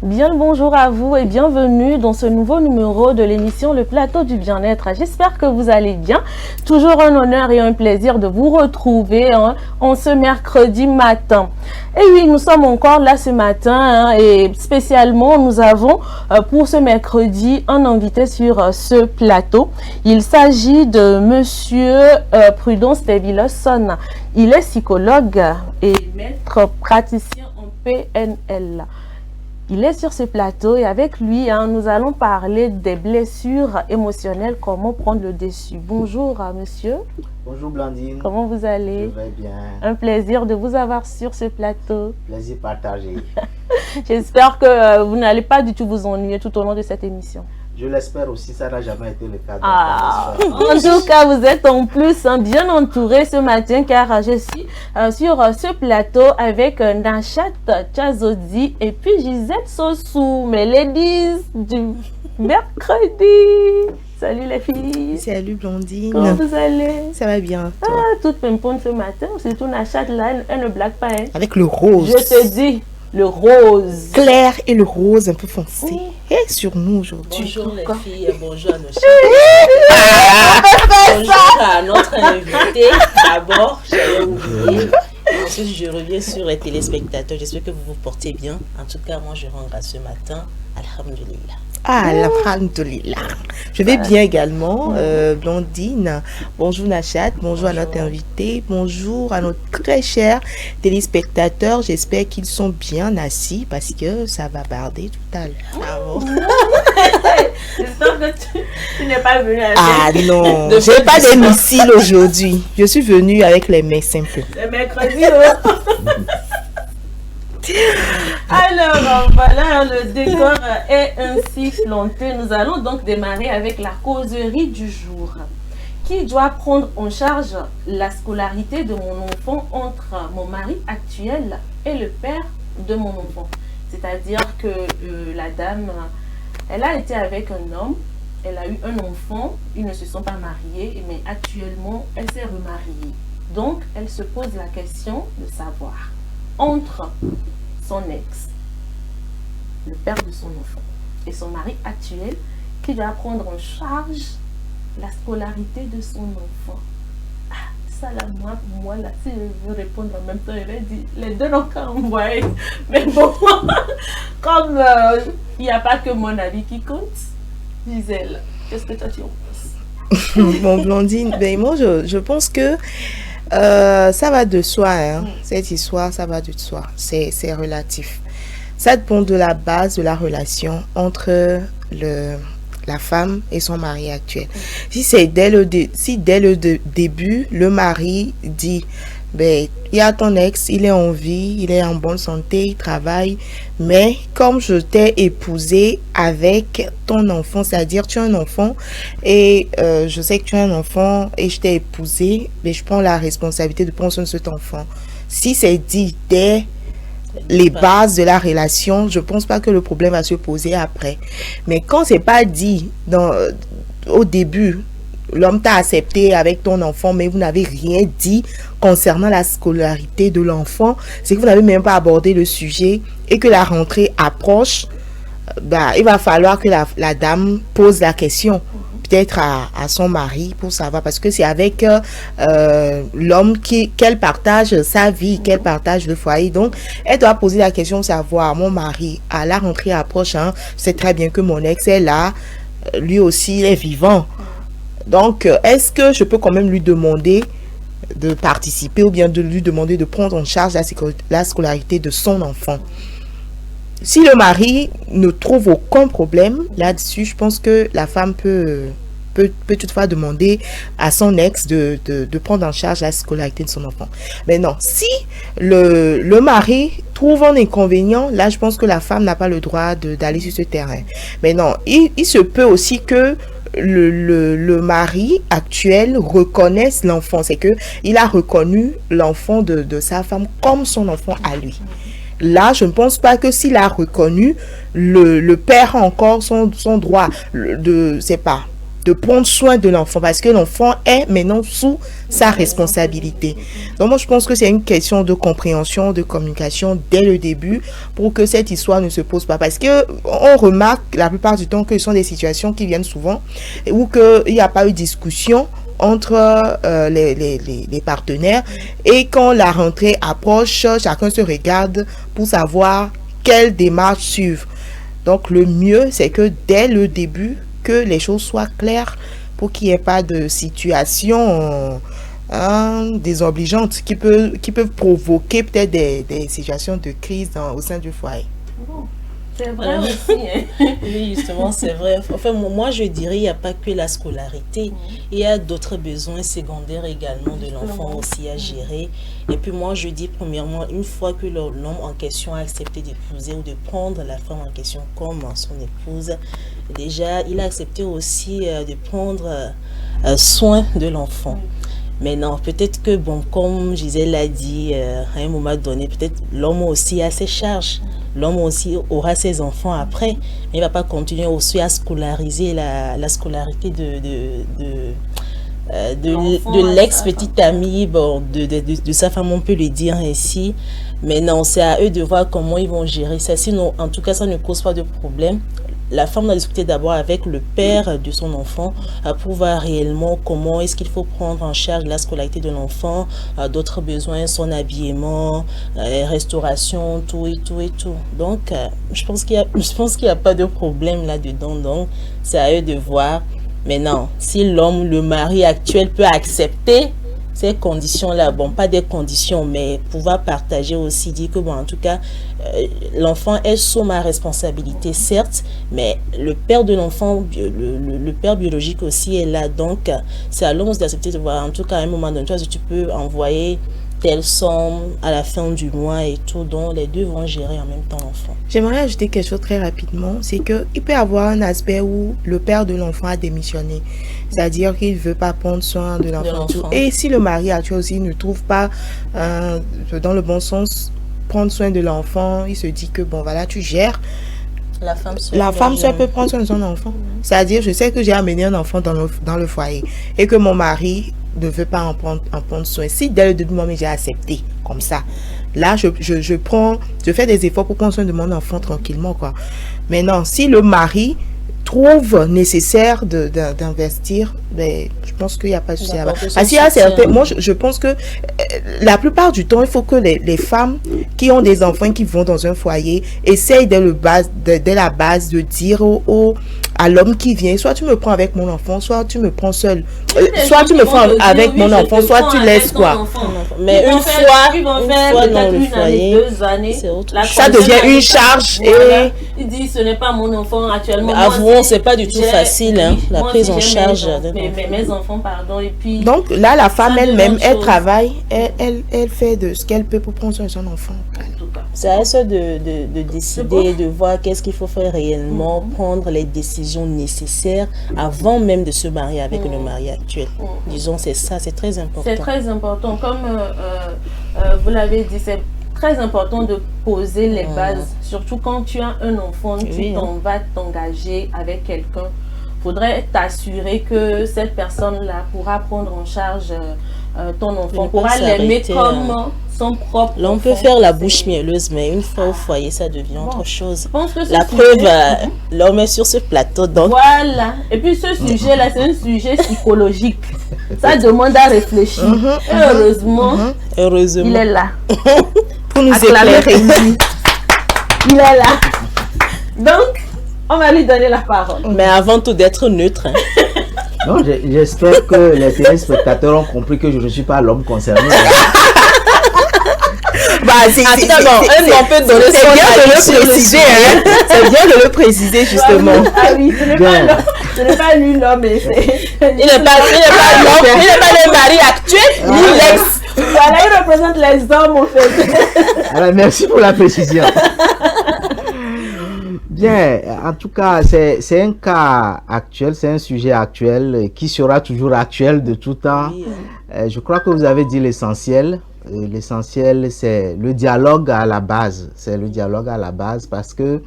Bien le bonjour à vous et bienvenue dans ce nouveau numéro de l'émission Le Plateau du Bien-être. J'espère que vous allez bien. Toujours un honneur et un plaisir de vous retrouver en ce mercredi matin. Et oui, nous sommes encore là ce matin et spécialement nous avons pour ce mercredi un invité sur ce plateau. Il s'agit de monsieur Prudence Devilosson. Il est psychologue et maître praticien en PNL. Il est sur ce plateau et avec lui, nous allons parler des blessures émotionnelles, comment prendre le dessus. Bonjour, monsieur. Bonjour, Blandine. Comment vous allez? Je vais bien. Un plaisir de vous avoir sur ce plateau. Plaisir partagé. J'espère que vous n'allez pas du tout vous ennuyer tout au long de cette émission. Je l'espère aussi, ça n'a jamais été le cas. En tout cas, vous êtes en plus bien entouré ce matin car je suis sur ce plateau avec Nachat Chazodi et puis Gisette Sossou, mes ladies du mercredi. Salut les filles. Salut Blondine. Comment vous allez? Ça va bien. Toi? Toute pimpone ce matin, surtout Nachat là, elle ne blague pas. Hein. Avec le rose. Je te dis. Le rose. Clair et le rose un peu foncé. Et sur nous aujourd'hui. Bonjour les filles, bonjour à nos chers. Bonjour à notre invité. D'abord, j'allais oublier. Ensuite, je reviens sur les téléspectateurs. J'espère que vous vous portez bien. En tout cas, moi, je rends grâce ce matin. Alhamdulillah. Ah, alhamdulillah. Je vais bien également, Blondine. Bonjour Nachat, bonjour à notre invité, bonjour à nos très chers téléspectateurs. J'espère qu'ils sont bien assis parce que ça va barder tout à l'heure. J'espère que tu n'es pas venu avec. Ah non, j'ai pas des missiles aujourd'hui. Je suis venue avec les mains simples. Le mercredi, Alors voilà, le décor est ainsi planté. Nous allons donc démarrer avec la causerie du jour. Qui doit prendre en charge la scolarité de mon enfant entre mon mari actuel et le père de mon enfant? C'est-à-dire que la dame, elle a été avec un homme, elle a eu un enfant, ils ne se sont pas mariés, mais actuellement, elle s'est remariée. Donc, elle se pose la question de savoir entre son ex, le père de son enfant, et son mari actuel, qui doit prendre en charge la scolarité de son enfant. Ah, ça là, pour moi, là, si je veux répondre en même temps, je vais dire, les deux n'ont qu'à envoyer. Mais bon, comme il n'y a pas que mon avis qui compte, Gisèle, qu'est-ce que toi tu en penses? Bon, Blondine, ben moi, je pense que ça va de soi, hein. Cette histoire, ça va de soi. C'est relatif. Ça dépend de la base de la relation entre la femme et son mari actuel. Si dès le début, le mari dit, ben, il y a ton ex, il est en vie, il est en bonne santé, il travaille, mais comme je t'ai épousé avec ton enfant, c'est-à-dire tu as un enfant et je sais que tu as un enfant et je t'ai épousé, mais je prends la responsabilité de prendre soin de cet enfant. Si c'est dit dès les bases de la relation, je pense pas que le problème va se poser après. Mais quand c'est pas dit au début, l'homme t'a accepté avec ton enfant, mais vous n'avez rien dit concernant la scolarité de l'enfant, c'est que vous n'avez même pas abordé le sujet et que la rentrée approche, bah, il va falloir que la dame pose la question peut-être à son mari pour savoir, parce que c'est avec l'homme qu'elle partage sa vie, qu'elle partage le foyer. Donc, elle doit poser la question de savoir, mon mari, à la rentrée approche, hein, c'est très bien que mon ex est là, lui aussi il est vivant. Donc, est-ce que je peux quand même lui demander de participer ou bien de lui demander de prendre en charge la scolarité de son enfant? Si le mari ne trouve aucun problème là-dessus, je pense que la femme peut toutefois demander à son ex de prendre en charge la scolarité de son enfant. Mais non, si le mari trouve un inconvénient, là, je pense que la femme n'a pas le droit d'aller sur ce terrain. Mais non, il se peut aussi que le mari actuel reconnaisse l'enfant. C'est que il a reconnu l'enfant de sa femme comme son enfant à lui. Là, je ne pense pas que s'il a reconnu, le père a encore son droit de, c'est pas, prendre soin de l'enfant parce que l'enfant est maintenant sous sa responsabilité. Donc moi je pense que c'est une question de compréhension, de communication dès le début pour que cette histoire ne se pose pas, parce que on remarque la plupart du temps que ce sont des situations qui viennent souvent où qu'il n'y a pas eu de discussion entre les partenaires, et quand la rentrée approche, chacun se regarde pour savoir quelle démarche suivre. Donc le mieux c'est que dès le début que les choses soient claires pour qu'il n'y ait pas de situation désobligeante qui peuvent provoquer peut-être des situations de crise au sein du foyer. C'est vrai aussi. Hein? Oui, justement, c'est vrai. Enfin, moi, je dirais, il n'y a pas que la scolarité. Il y a d'autres besoins secondaires également de l'enfant aussi à gérer. Et puis moi, je dis, premièrement, une fois que l'homme en question a accepté d'épouser ou de prendre la femme en question comme son épouse, déjà, il a accepté aussi de prendre soin de l'enfant. Mais non, peut-être que, bon, comme Gisèle l'a dit, à un moment donné, peut-être l'homme aussi a ses charges. L'homme aussi aura ses enfants après, mais il ne va pas continuer aussi à scolariser la scolarité de l'ex-petite amie, bon, de sa femme, on peut le dire ainsi. Mais non, c'est à eux de voir comment ils vont gérer ça. Sinon, en tout cas, ça ne cause pas de problème. La femme doit discuter d'abord avec le père de son enfant pour voir réellement comment est-ce qu'il faut prendre en charge la scolarité de l'enfant, d'autres besoins, son habillement, restauration, tout et tout et tout. Donc, je pense qu'il y a pas de problème là-dedans. Donc, c'est à eux de voir. Mais non, si l'homme, le mari actuel peut accepter ces conditions-là, bon, pas des conditions, mais pouvoir partager aussi, dire que, bon, en tout cas, l'enfant est sous ma responsabilité, certes, mais le père de l'enfant, le père biologique aussi est là, donc c'est à l'homme d'accepter de voir, en tout cas, à un moment donné, si tu peux envoyer telle somme à la fin du mois et tout, donc les deux vont gérer en même temps l'enfant. J'aimerais ajouter quelque chose très rapidement, c'est qu'il peut y avoir un aspect où le père de l'enfant a démissionné, c'est-à-dire qu'il ne veut pas prendre soin de l'enfant. Et si le mari actuel aussi ne trouve pas, dans le bon sens, prendre soin de l'enfant, il se dit que bon voilà, tu gères. La femme seule peut prendre soin de son enfant. C'est-à-dire, je sais que j'ai amené un enfant dans le foyer et que mon mari ne veut pas en prendre soin. Si dès le début, moi, j'ai accepté comme ça, là, je fais des efforts pour prendre soin de mon enfant tranquillement, quoi. Mais non, si le mari trouve nécessaire d'investir, ben, je pense qu'il n'y a pas de souci. Parce qu'il y a certains, moi, je pense que la plupart du temps, il faut que les femmes qui ont des enfants qui vont dans un foyer essayent dès la base de dire à l'homme qui vient, soit tu me prends avec mon enfant, soit tu me prends seul. Soit tu me prends avec mon enfant, soit tu laisses quoi. Mais une fois dans le foyer, 2 années, ça devient une charge. Et il dit ce n'est pas mon enfant actuellement. Avouons, c'est pas du tout facile, hein, la prise en charge. Mes enfants, pardon. Et puis, donc là, la femme elle-même, elle travaille, elle fait de ce qu'elle peut pour prendre soin de son enfant. C'est à ça de décider, de voir qu'est-ce qu'il faut faire réellement, prendre les décisions nécessaires avant même de se marier avec le mari actuel. Disons, c'est ça, c'est très important. C'est très important. Comme vous l'avez dit, c'est très important de poser les bases. Surtout quand tu as un enfant, tu vas t'engager avec quelqu'un. Il faudrait t'assurer que cette personne-là pourra prendre en charge ton enfant, pourra l'aimer comme son propre enfant. Là, on peut faire la bouche mielleuse, mais une fois au foyer, ça devient autre chose. Je pense que la preuve, l'homme est sur ce plateau. Donc... Voilà. Et puis ce sujet-là, c'est un sujet psychologique. Ça demande à réfléchir. Et heureusement, il est là. Pour nous éclairer. Il est là. Donc, on va lui donner la parole. Mais avant tout d'être neutre. Hein. Non, j'espère que les téléspectateurs ont compris que je ne suis pas l'homme concerné. C'est bien de le préciser. C'est bien de le préciser, justement. Ah oui, ce n'est pas lui l'homme. Il n'est pas l'homme, il n'est pas le mari actuel, ni l'ex. Voilà, il représente les hommes, en fait. Alors, merci pour la précision. Bien, en tout cas, c'est un cas actuel, c'est un sujet actuel qui sera toujours actuel de tout temps. Oui. Je crois que vous avez dit l'essentiel. L'essentiel, c'est le dialogue à la base. C'est le dialogue à la base parce que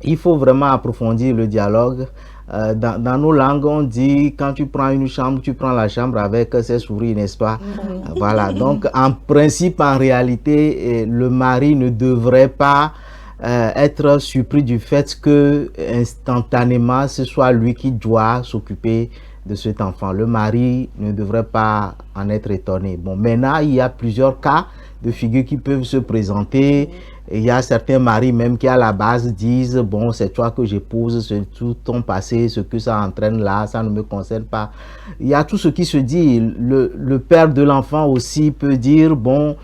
il faut vraiment approfondir le dialogue Dans nos langues, on dit quand tu prends une chambre, tu prends la chambre avec ses souris, n'est-ce pas? Voilà, donc en principe, en réalité, le mari ne devrait pas être surpris du fait que instantanément, ce soit lui qui doit s'occuper de cet enfant. Le mari ne devrait pas en être étonné. Bon, maintenant, il y a plusieurs cas de figures qui peuvent se présenter. Et il y a certains maris même qui à la base disent bon, c'est toi que j'épouse, c'est tout ton passé, ce que ça entraîne là, ça ne me concerne pas. Il y a tout ce qui se dit. Le père de l'enfant aussi peut dire bon,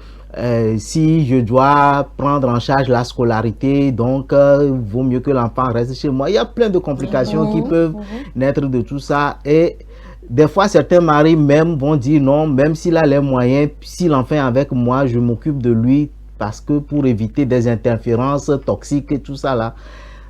si je dois prendre en charge la scolarité, donc vaut mieux que l'enfant reste chez moi. Il y a plein de complications qui peuvent naître de tout ça. Et des fois, certains maris même vont dire non, même s'il a les moyens, si l'enfant est avec moi, je m'occupe de lui parce que pour éviter des interférences toxiques et tout ça là.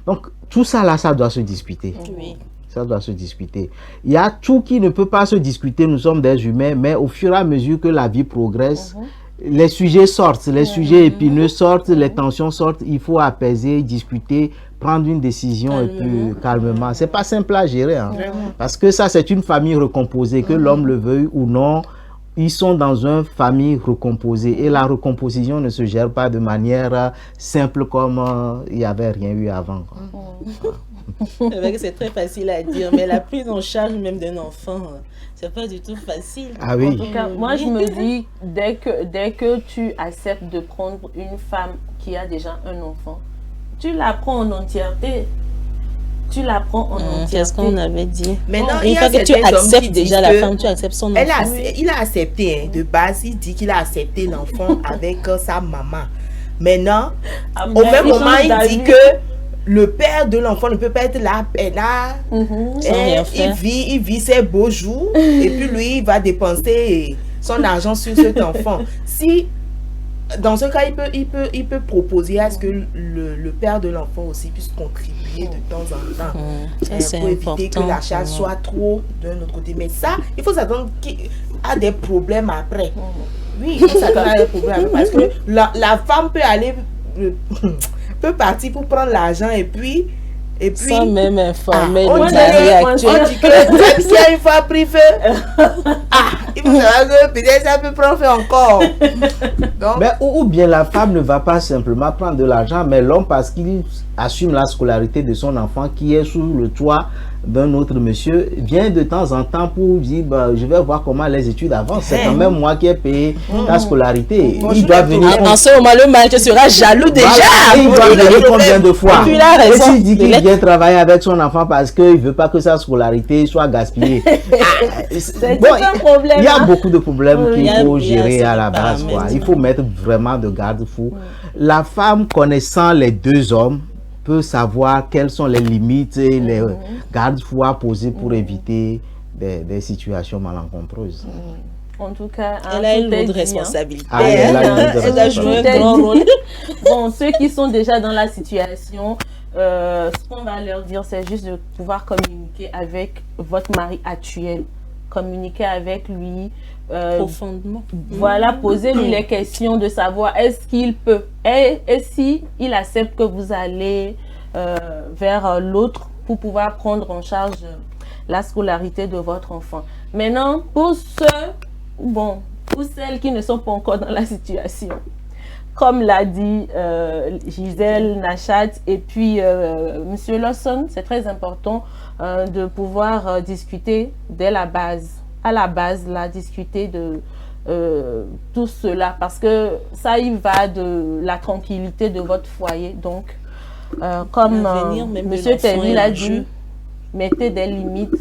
Donc, tout ça là, ça doit se discuter. Oui. Ça doit se discuter. Il y a tout qui ne peut pas se discuter. Nous sommes des humains, mais au fur et à mesure que la vie progresse, les sujets sortent, les sujets épineux sortent, les tensions sortent. Il faut apaiser, discuter, prendre une décision et puis calmement. C'est pas simple à gérer, hein, parce que ça, c'est une famille recomposée, que l'homme le veuille ou non. Ils sont dans une famille recomposée et la recomposition ne se gère pas de manière simple comme il n'y avait rien eu avant. C'est très facile à dire, mais la prise en charge même d'un enfant, c'est pas du tout facile. Ah oui. En tout cas, moi je me dis, dès que tu acceptes de prendre une femme qui a déjà un enfant, tu la prends en entièreté. Tu la prends en entièreté. C'est ce qu'on avait dit. Maintenant, une fois que tu acceptes déjà la femme, tu acceptes son enfant. Il a accepté, hein, de base, il dit qu'il a accepté l'enfant avec sa maman. Maintenant, au même moment, il dit que le père de l'enfant ne peut pas être là. Il vit ses beaux jours et puis lui, il va dépenser son argent sur cet enfant. Si dans ce cas, il peut proposer à ce que le père de l'enfant aussi puisse contribuer de temps en temps pour éviter que la charge soit trop d'un autre côté. Mais ça, il faut s'attendre qu'il a des problèmes après. Oui, il faut s'attendre à des problèmes après parce que la femme peut aller, peut partir pour prendre l'argent et puis sans même informer on dit que même s'il y a une fois pris feu, il faut savoir que peut-être ça peut prendre feu encore. Donc, mais, ou bien la femme ne va pas simplement prendre de l'argent, mais l'homme, parce qu'il assume la scolarité de son enfant qui est sous le toit d'un autre monsieur, vient de temps en temps pour dire bah, je vais voir comment les études avancent. C'est quand même moi qui ai payé ta scolarité. Il doit venir. En ce moment, le mari sera jaloux déjà. Il doit venir combien de fois? Et s'il dit qu'il vient travailler avec son enfant parce qu'il ne veut pas que sa scolarité soit gaspillée. C'est un problème. Il y a beaucoup de problèmes qu'il faut gérer à la base. Il faut mettre vraiment de garde-fous. La femme connaissant les deux hommes peut savoir quelles sont les limites et les garde-fous à poser pour éviter des situations malencontreuses. En tout cas, elle a une lourde responsabilité. Elle a joué un grand rôle. Bon, ceux qui sont déjà dans la situation, ce qu'on va leur dire, c'est juste de pouvoir communiquer avec votre mari actuel. Communiquer avec lui. Profondément. Voilà, posez-lui les questions de savoir est-ce qu'il peut et si il accepte que vous allez vers l'autre pour pouvoir prendre en charge la scolarité de votre enfant. Maintenant, pour celles qui ne sont pas encore dans la situation, comme l'a dit Gisèle, Nachat et puis Monsieur Lawson, c'est très important de pouvoir discuter dès la base. À la base, discuter de tout cela, parce que ça y va de la tranquillité de votre foyer. Donc, comme Monsieur Terry l'a dit, mettez des limites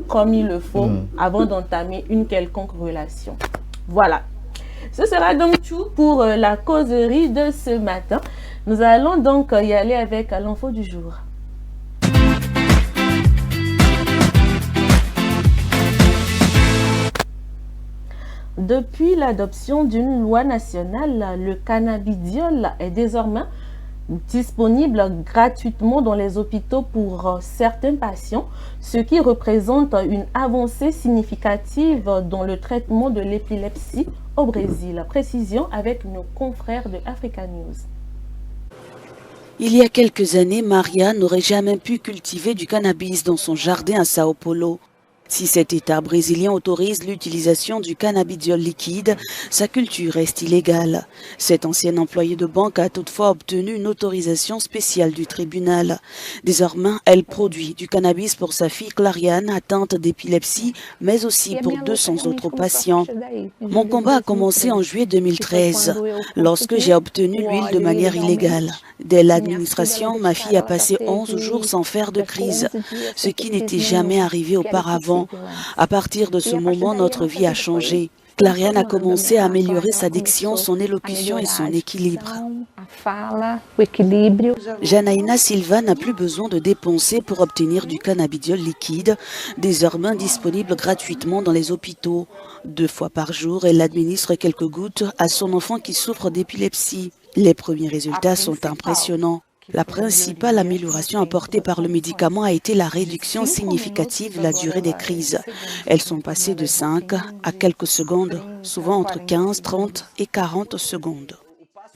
comme il le faut avant d'entamer une quelconque relation. Voilà. Ce sera donc tout pour la causerie de ce matin. Nous allons donc y aller avec l'info du jour. Depuis l'adoption d'une loi nationale, le cannabidiol est désormais disponible gratuitement dans les hôpitaux pour certains patients, ce qui représente une avancée significative dans le traitement de l'épilepsie au Brésil. Précision avec nos confrères de Africa News. Il y a quelques années, Maria n'aurait jamais pu cultiver du cannabis dans son jardin à Sao Paulo. Si cet État brésilien autorise l'utilisation du cannabidiol liquide, sa culture reste illégale. Cette ancienne employée de banque a toutefois obtenu une autorisation spéciale du tribunal. Désormais, elle produit du cannabis pour sa fille Clariane, atteinte d'épilepsie, mais aussi pour 200 autres patients. Mon combat a commencé en juillet 2013, lorsque j'ai obtenu l'huile de manière illégale. Dès l'administration, ma fille a passé 11 jours sans faire de crise, ce qui n'était jamais arrivé auparavant. À partir de ce moment, notre vie a changé. Clariane a commencé à améliorer sa diction, son élocution et son équilibre. Janaína Silva n'a plus besoin de dépenser pour obtenir du cannabidiol liquide, désormais disponible gratuitement dans les hôpitaux. 2 fois par jour, elle administre quelques gouttes à son enfant qui souffre d'épilepsie. Les premiers résultats sont impressionnants. La principale amélioration apportée par le médicament a été la réduction significative de la durée des crises. Elles sont passées de 5 à quelques secondes, souvent entre 15, 30 et 40 secondes.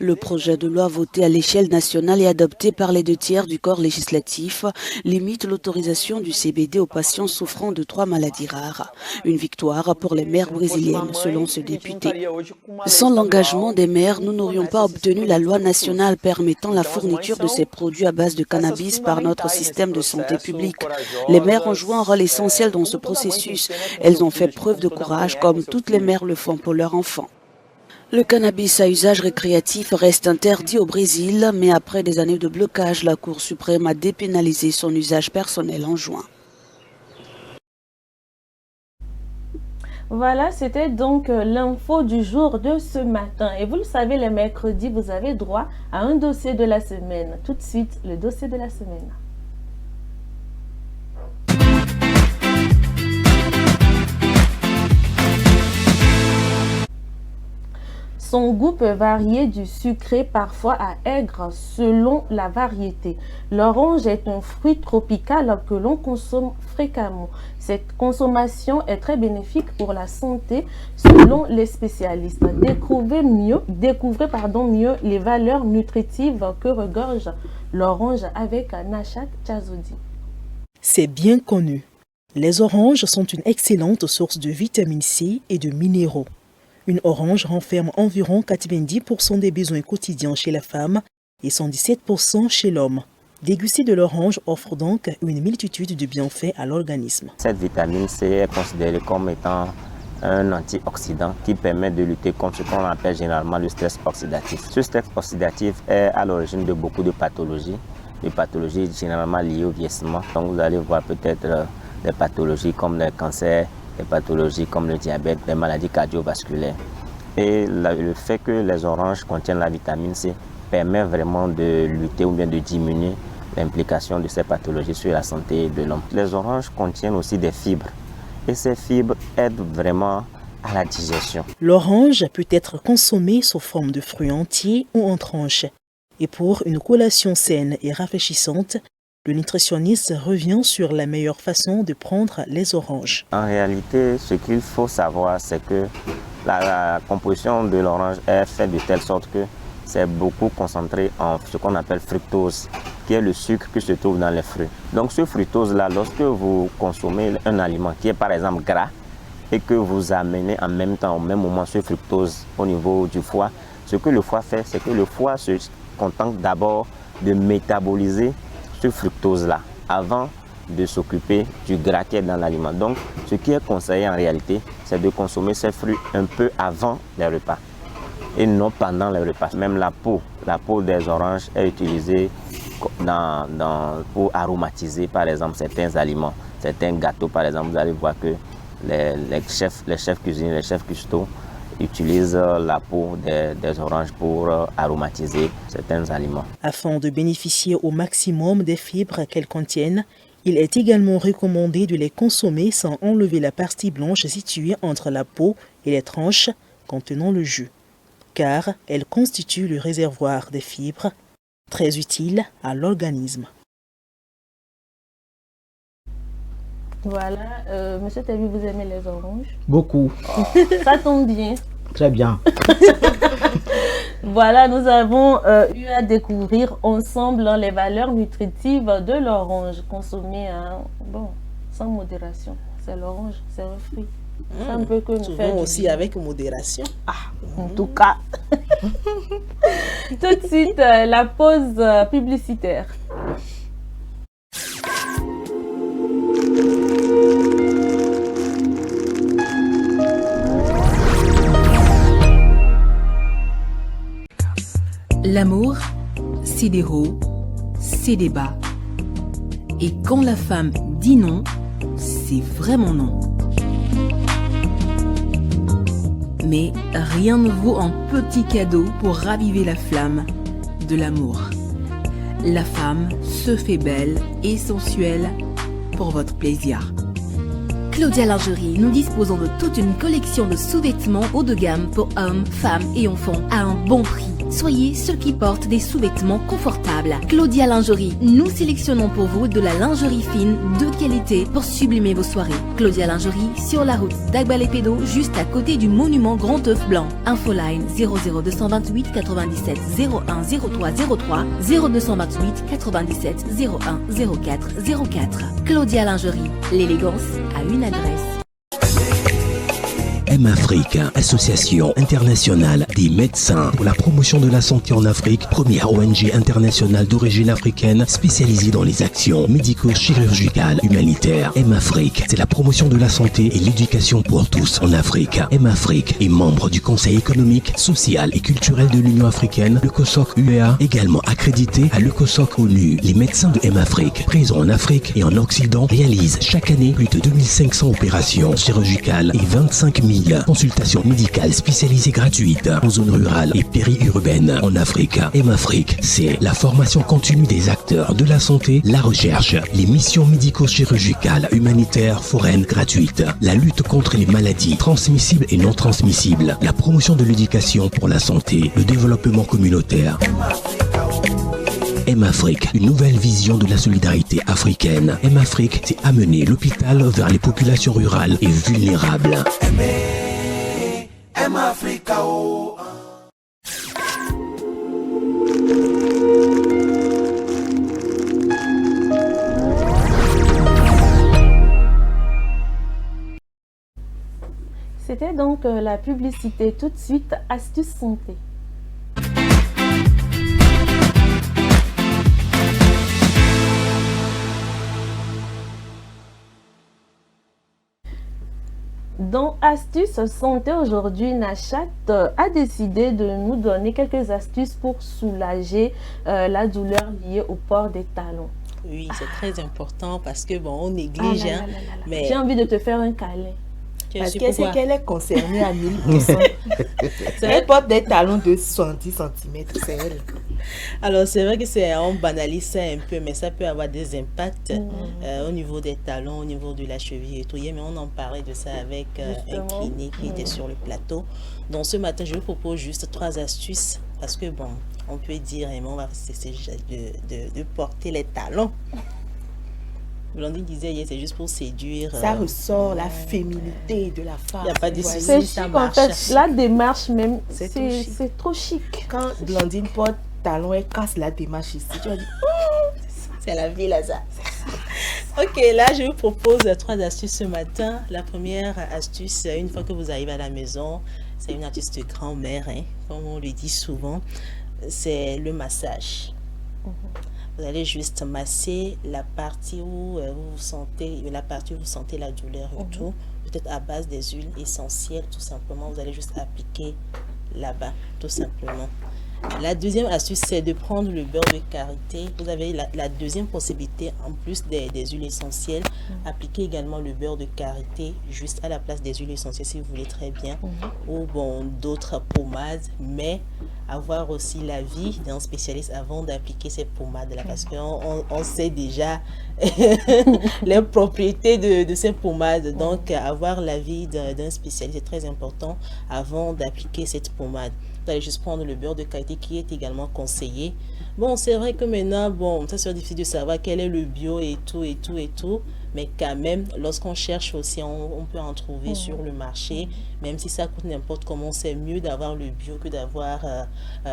Le projet de loi voté à l'échelle nationale et adopté par les 2/3 du corps législatif limite l'autorisation du CBD aux patients souffrant de 3 maladies rares. Une victoire pour les mères brésiliennes, selon ce député. Sans l'engagement des mères, nous n'aurions pas obtenu la loi nationale permettant la fourniture de ces produits à base de cannabis par notre système de santé publique. Les mères ont joué un rôle essentiel dans ce processus. Elles ont fait preuve de courage comme toutes les mères le font pour leurs enfants. Le cannabis à usage récréatif reste interdit au Brésil, mais après des années de blocage, la Cour suprême a dépénalisé son usage personnel en juin. Voilà, c'était donc l'info du jour de ce matin. Et vous le savez, les mercredis, vous avez droit à un dossier de la semaine. Tout de suite, le dossier de la semaine. Son goût peut varier du sucré parfois à aigre selon la variété. L'orange est un fruit tropical que l'on consomme fréquemment. Cette consommation est très bénéfique pour la santé selon les spécialistes. Découvrez mieux les valeurs nutritives que regorge l'orange avec Nashat Chazodi. C'est bien connu. Les oranges sont une excellente source de vitamine C et de minéraux. Une orange renferme environ 90% des besoins quotidiens chez la femme et 117% chez l'homme. Déguster de l'orange offre donc une multitude de bienfaits à l'organisme. Cette vitamine C est considérée comme étant un antioxydant qui permet de lutter contre ce qu'on appelle généralement le stress oxydatif. Ce stress oxydatif est à l'origine de beaucoup de pathologies généralement liées au vieillissement. Donc vous allez voir peut-être des pathologies comme le cancer, des pathologies comme le diabète, des maladies cardiovasculaires. Et le fait que les oranges contiennent la vitamine C permet vraiment de lutter ou bien de diminuer l'implication de ces pathologies sur la santé de l'homme. Les oranges contiennent aussi des fibres et ces fibres aident vraiment à la digestion. L'orange peut être consommée sous forme de fruits entiers ou en tranches. Et pour une collation saine et rafraîchissante, le nutritionniste revient sur la meilleure façon de prendre les oranges. En réalité, ce qu'il faut savoir, c'est que la composition de l'orange est faite de telle sorte que c'est beaucoup concentré en ce qu'on appelle fructose, qui est le sucre qui se trouve dans les fruits. Donc ce fructose-là, lorsque vous consommez un aliment qui est par exemple gras et que vous amenez en même temps, au même moment, ce fructose au niveau du foie, ce que le foie fait, c'est que le foie se contente d'abord de métaboliser ce fructose-là avant de s'occuper du gras qui est dans l'aliment. Donc, ce qui est conseillé en réalité, c'est de consommer ces fruits un peu avant les repas et non pendant les repas. Même la peau des oranges est utilisée pour aromatiser par exemple certains aliments, certains gâteaux par exemple. Vous allez voir que les chefs cuisiniers, les chefs cuistots utilisent la peau des oranges pour aromatiser certains aliments. Afin de bénéficier au maximum des fibres qu'elles contiennent, il est également recommandé de les consommer sans enlever la partie blanche située entre la peau et les tranches contenant le jus, car elle constitue le réservoir des fibres, très utile à l'organisme. Voilà, monsieur Tabi, vous aimez les oranges? Beaucoup. Ça tombe bien. Très bien. Voilà, nous avons eu à découvrir ensemble les valeurs nutritives de l'orange consommée bon, sans modération. C'est l'orange, c'est un fruit. Ça ne peut que nous faire Souvent aussi avec modération. en tout cas. Tout de suite, la pause publicitaire. L'amour, c'est des hauts, c'est des bas. Et quand la femme dit non, c'est vraiment non. Mais rien ne vaut un petit cadeau pour raviver la flamme de l'amour. La femme se fait belle et sensuelle pour votre plaisir. Claudia Lingerie, nous disposons de toute une collection de sous-vêtements haut de gamme pour hommes, femmes et enfants à un bon prix. Soyez ceux qui portent des sous-vêtements confortables. Claudia Lingerie, nous sélectionnons pour vous de la lingerie fine de qualité pour sublimer vos soirées. Claudia Lingerie, sur la route d'Agbalépédo, juste à côté du monument Grand Œuf Blanc. Infoline 00228 97 01 03 03 0228 97 01 04 04. Claudia Lingerie, l'élégance à une adresse. M-Afrique, Association internationale des médecins pour la promotion de la santé en Afrique, première ONG internationale d'origine africaine spécialisée dans les actions médico-chirurgicales humanitaires. M-Afrique, c'est la promotion de la santé et l'éducation pour tous en Afrique. M-Afrique est membre du Conseil économique, social et culturel de l'Union africaine, le COSOC UEA, également accrédité à le COSOC ONU. Les médecins de M-Afrique, présents en Afrique et en Occident, réalisent chaque année plus de 2500 opérations chirurgicales et 25 000 consultations médicales spécialisées gratuites en zone rurale et périurbaine en Afrique. M-Afrique, c'est la formation continue des acteurs de la santé, la recherche, les missions médico-chirurgicales, humanitaires, foraines gratuites, la lutte contre les maladies transmissibles et non transmissibles, la promotion de l'éducation pour la santé, le développement communautaire. M-Afrique, une nouvelle vision de la solidarité africaine. M-Afrique, c'est amener l'hôpital vers les populations rurales et vulnérables. M-Africa, oh. C'était donc la publicité. Tout de suite, Astuce Santé. Dans Astuces Santé aujourd'hui, Nachat a décidé de nous donner quelques astuces pour soulager la douleur liée au port des talons. Oui, c'est très important parce que bon, on néglige. Mais j'ai envie de te faire un câlin. Parce que c'est qu'elle est concernée à 1000%. Elle porte des talons de 70 cm, c'est elle. Alors, c'est vrai que on banalise ça un peu, mais ça peut avoir des impacts au niveau des talons, au niveau de la cheville et tout. Mais on en parlait de ça avec un clinique qui était sur le plateau. Donc, ce matin, je vous propose juste 3 astuces parce que, bon, on peut dire, on va cesser de porter les talons. Blandine disait hier, c'est juste pour séduire. Ça ressort la féminité de la femme. Il n'y a pas de souci. C'est chic en fait. La démarche même, c'est trop chic. Quand Blandine porte talon, elle casse la démarche ici. Tu vas dire, c'est la vie là, ça. Ok, là je vous propose 3 astuces ce matin. La première astuce, une fois que vous arrivez à la maison, c'est une astuce de grand-mère, comme on le dit souvent, c'est le massage. Vous allez juste masser la partie où vous sentez la douleur et tout, peut-être à base des huiles essentielles, tout simplement. Vous allez juste appliquer là-bas, tout simplement. La deuxième astuce, c'est de prendre le beurre de karité. Vous avez la deuxième possibilité, en plus des huiles essentielles, appliquer également le beurre de karité juste à la place des huiles essentielles si vous voulez très bien, ou bon, d'autres pommades, mais avoir aussi l'avis d'un spécialiste avant d'appliquer ces pommades-là, parce qu'on sait déjà les propriétés de ces pommades. Donc, avoir l'avis d'un spécialiste est très important avant d'appliquer cette pommade. Vous allez juste prendre le beurre de karité qui est également conseillé. Bon, c'est vrai que maintenant, bon, ça serait difficile de savoir quel est le bio et tout. mais quand même, lorsqu'on cherche aussi, on peut en trouver sur le marché, même si ça coûte n'importe comment, c'est mieux d'avoir le bio que d'avoir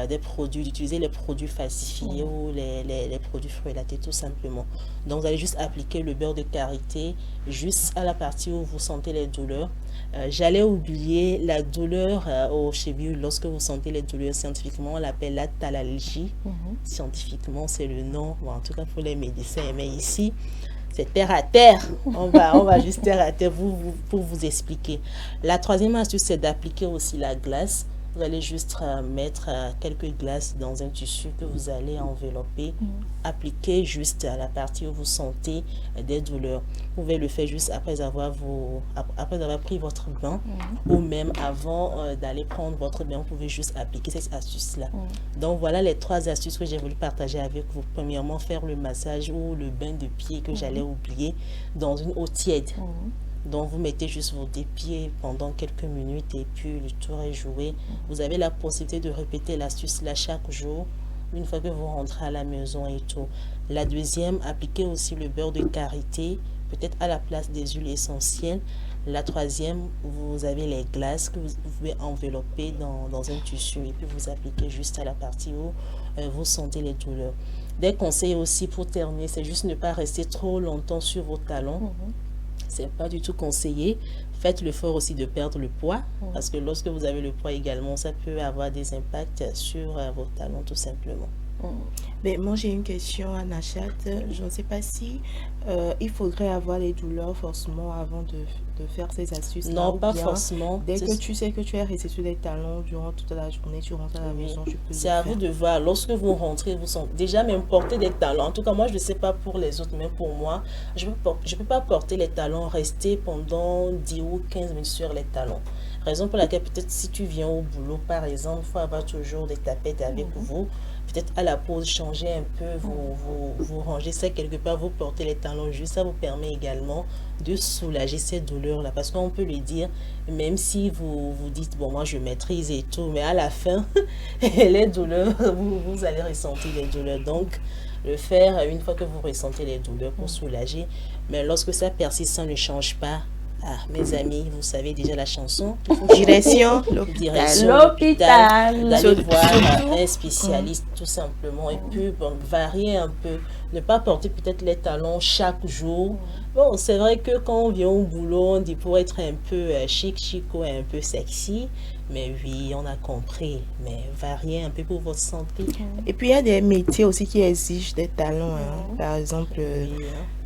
des produits, d'utiliser les produits falsifiés ou les produits frelatés tout simplement. Donc vous allez juste appliquer le beurre de karité juste à la partie où vous sentez les douleurs. J'allais oublier la douleur au cheville. Lorsque vous sentez les douleurs, scientifiquement on l'appelle la thalalgie. Scientifiquement c'est le nom, bon, en tout cas pour les médecins, mais ici c'est terre à terre. On va juste terre à terre pour vous expliquer. La troisième astuce, c'est d'appliquer aussi la glace. Vous allez juste mettre quelques glaces dans un tissu que vous allez envelopper. Appliquer juste à la partie où vous sentez des douleurs. Vous pouvez le faire juste après avoir pris votre bain ou même avant d'aller prendre votre bain. Vous pouvez juste appliquer cette astuce-là. Donc voilà les 3 astuces que j'ai voulu partager avec vous. Premièrement, faire le massage ou le bain de pied que j'allais oublier dans une eau tiède. Donc vous mettez juste vos 2 pieds pendant quelques minutes et puis le tour est joué. Vous avez la possibilité de répéter l'astuce là chaque jour, une fois que vous rentrez à la maison et tout. La deuxième, appliquez aussi le beurre de karité, peut-être à la place des huiles essentielles. La troisième, vous avez les glaces que vous pouvez envelopper dans un tissu et puis vous appliquez juste à la partie où vous sentez les douleurs. Des conseils aussi pour terminer, c'est juste ne pas rester trop longtemps sur vos talons. C'est pas du tout conseillé. Faites l'effort aussi de perdre le poids parce que lorsque vous avez le poids également, ça peut avoir des impacts sur vos talons tout simplement. Mais moi j'ai une question à Nachat. Je ne sais pas si il faudrait avoir les douleurs forcément avant de faire ces astuces. Non, pas forcément. Dès que tu sais que tu es resté sur les talons durant toute la journée, tu rentres à la maison, tu peux le faire. C'est à vous de voir. Lorsque vous rentrez, vous sentez déjà même porter des talons. En tout cas, moi je ne sais pas pour les autres, mais pour moi, je peux pas porter les talons, rester pendant 10 ou 15 minutes sur les talons. Raison pour laquelle peut-être si tu viens au boulot, par exemple, il faut avoir toujours des tapettes avec vous. Peut-être à la pause, changer un peu, vous rangez ça quelque part, vous portez les talons juste. Ça vous permet également de soulager ces douleurs-là. Parce qu'on peut le dire, même si vous dites, bon, moi je maîtrise et tout, mais à la fin, les douleurs, vous allez ressentir les douleurs. Donc, le faire une fois que vous ressentez les douleurs pour soulager. Mais lorsque ça persiste, ça ne change pas. Ah, mes amis, vous savez déjà la chanson. Direction l'hôpital. D'aller voir un spécialiste tout simplement. Et puis, bon, varier un peu. Ne pas porter peut-être les talons chaque jour. Bon, c'est vrai que quand on vient au boulot, on dit pour être un peu chic ou un peu sexy. Mais oui, on a compris. Mais varier un peu pour votre santé. Et puis, il y a des métiers aussi qui exigent des talons. Par exemple,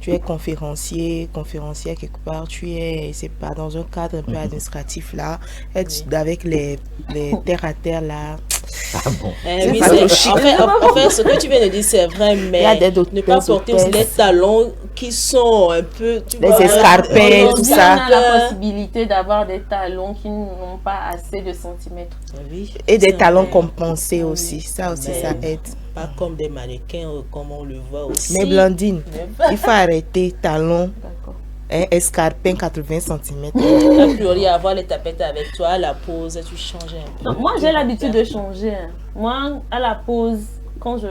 tu es conférencière quelque part, tu es, c'est pas dans un cadre un peu administratif là, être avec les terre à terre là. Ah bon. Oui, en fait, ce que tu viens de dire, c'est vrai, mais ne pas porter les talons qui sont un peu... Les escarpins, tout ça. On a la possibilité d'avoir des talons qui n'ont pas assez de centimètres. Oui. Et des talons compensés aussi. Ça aussi, ça aide. Pas comme des mannequins, comme on le voit aussi. Mais Blandine, il faut arrêter talons. Escarpin 80 cm. A priori, avoir les tapettes avec toi, à la pause, tu changes un peu. Non, moi, j'ai l'habitude de changer. Moi, à la pause, quand je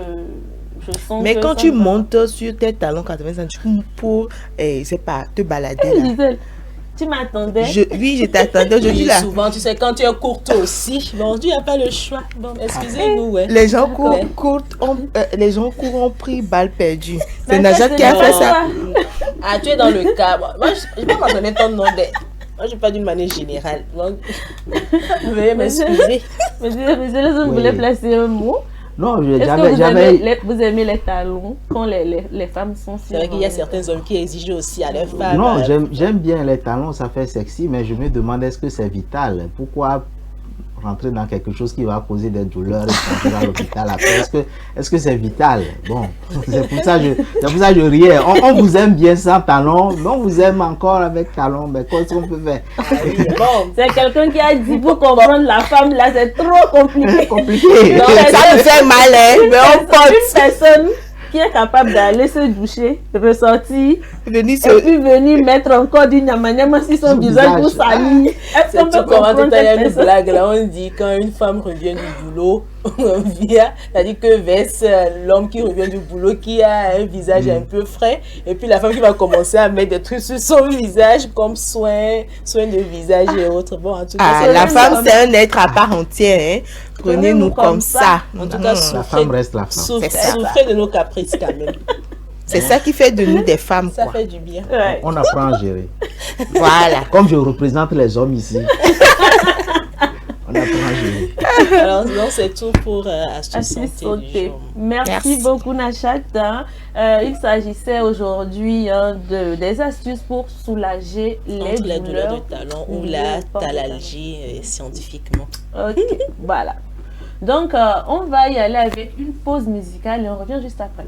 sens. Mais quand tu montes sur tes talons 80 cm pour, c'est pas, te balader. Là. Tu m'attendais? Oui, je t'attendais. Je dis là. Souvent, tu sais, quand tu es courte aussi, bon, tu n'as pas le choix. Bon, excusez-nous, ouais. Les gens courent, ont pris balle perdue. C'est Najat qui a fait ça. Ah, tu es dans le cas. Moi, je ne vais pas donner ton nom. Moi, je parle d'une manière générale. Donc, veuillez m'excuser. Mais vous voulez placer un mot? Non, vous aimez les talons quand les femmes sont si... C'est vrai qu'il y a certains hommes qui exigent aussi à leurs femmes. Non, j'aime bien les talons, ça fait sexy, mais je me demande est-ce que c'est vital? Pourquoi rentrer dans quelque chose qui va causer des douleurs et rentrer à l'hôpital après? Est-ce que c'est vital? Bon, c'est pour ça que je riais. On vous aime bien sans talons, mais on vous aime encore avec talons. Mais qu'est-ce qu'on peut faire? Bon, c'est quelqu'un qui a dit pour comprendre la femme là, c'est trop compliqué. Compliqué. Non, ça me fait mal, hein, mais on porte. Une personne qui est capable d'aller se doucher, ressortir, et puis venir mettre encore du nyama sur son visage pour salir. Est-ce qu'on peut comprendre il y a une blague là, on dit quand une femme revient du boulot, c'est-à-dire que verse l'homme qui revient du boulot qui a un visage un peu frais, et puis la femme qui va commencer à mettre des trucs sur son visage comme soin de visage et autres. Bon, en tout cas, la femme c'est un être à part entière, hein. Prenez-nous comme ça. En tout cas, la femme reste la femme. Souffrez de nos caprices quand même. C'est ça qui fait de nous des femmes. Ça fait du bien. Ouais. On apprend à gérer. Voilà. Comme je représente les hommes ici. On apprend à gérer. Alors, c'est tout pour Astuce Santé. Merci beaucoup, Nachat. Il s'agissait aujourd'hui des astuces pour soulager les douleurs de talon ou la thalalgie scientifiquement. Ok, voilà. Donc, on va y aller avec une pause musicale et on revient juste après.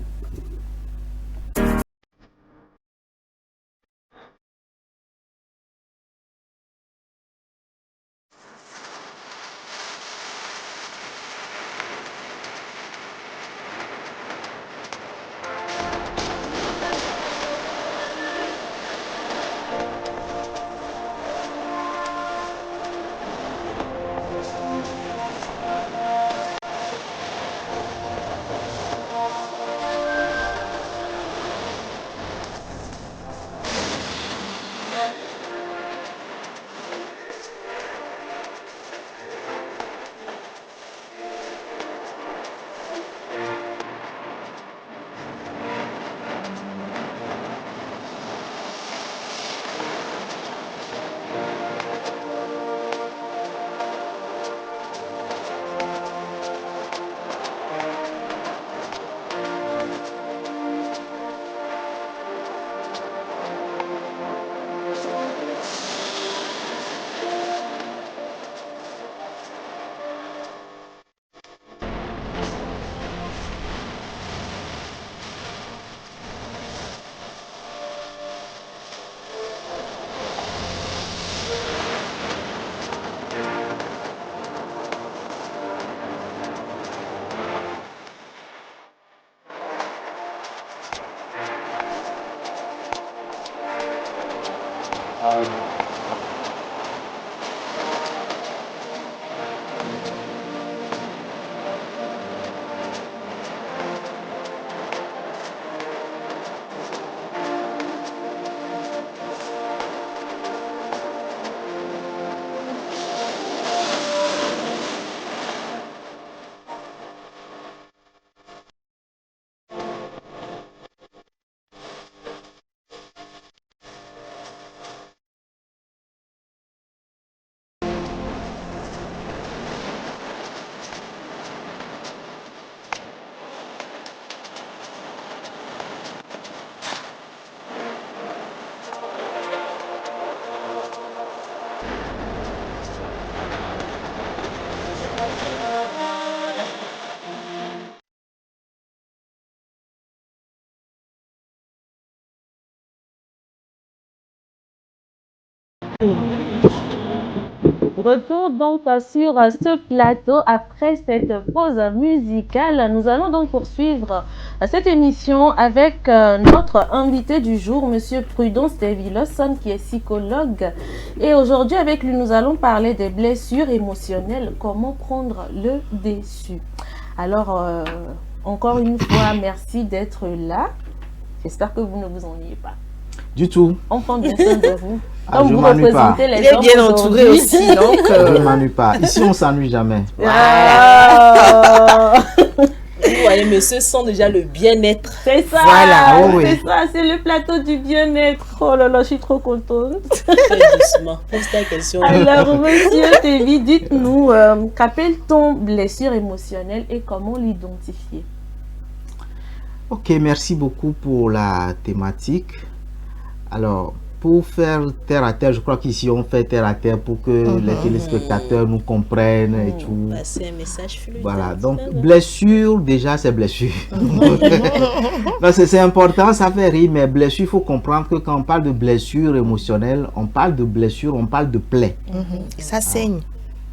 Retour donc sur ce plateau après cette pause musicale. Nous allons donc poursuivre cette émission avec notre invité du jour, Monsieur Prudence Devilosson, qui est psychologue. Et aujourd'hui, avec lui, nous allons parler des blessures émotionnelles, comment prendre le dessus. Alors, encore une fois, merci d'être là. J'espère que vous ne vous ennuyez pas. Du tout. On prend bien soin de vous. Comme vous représentez les Il est bien entouré aussi, donc... Je ne m'ennuie pas. Ici, on ne s'ennuie jamais. Vous voyez, mais ce sont déjà le bien-être. C'est ça, voilà, oh oui. C'est ça, c'est le plateau du bien-être. Oh là là, je suis trop contente. Très doucement, pose ta question. Alors, monsieur Tevi, dites-nous, qu'appelle-t-on blessure émotionnelle et comment l'identifier? Ok, merci beaucoup pour la thématique. Alors, pour faire terre à terre, je crois qu'ici on fait terre à terre pour que les téléspectateurs nous comprennent et tout. C'est un message fluide. Voilà, donc blessure, déjà c'est blessure. C'est important, ça fait rire, mais blessure, il faut comprendre que quand on parle de blessure émotionnelle, on parle de blessure, on parle de plaie. Ça saigne.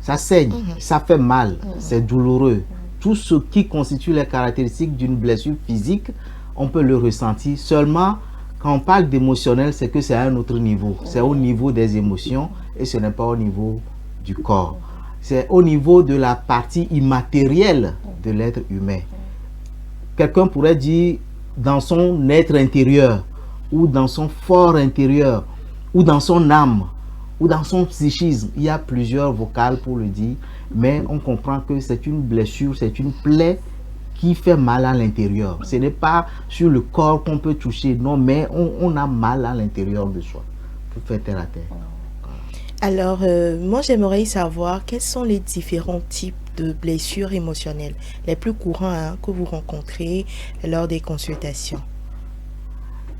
Ça saigne, ça fait mal, c'est douloureux. Tout ce qui constitue les caractéristiques d'une blessure physique, on peut le ressentir. Seulement, quand on parle d'émotionnel, c'est que c'est à un autre niveau. C'est au niveau des émotions et ce n'est pas au niveau du corps. C'est au niveau de la partie immatérielle de l'être humain. Quelqu'un pourrait dire dans son être intérieur, ou dans son fort intérieur, ou dans son âme, ou dans son psychisme. Il y a plusieurs vocales pour le dire, mais on comprend que c'est une blessure, c'est une plaie qui fait mal à l'intérieur. Ce n'est pas sur le corps qu'on peut toucher, non, mais on a mal à l'intérieur de soi. Pour faire terre à terre. Alors, moi, j'aimerais savoir quels sont les différents types de blessures émotionnelles, les plus courants que vous rencontrez lors des consultations.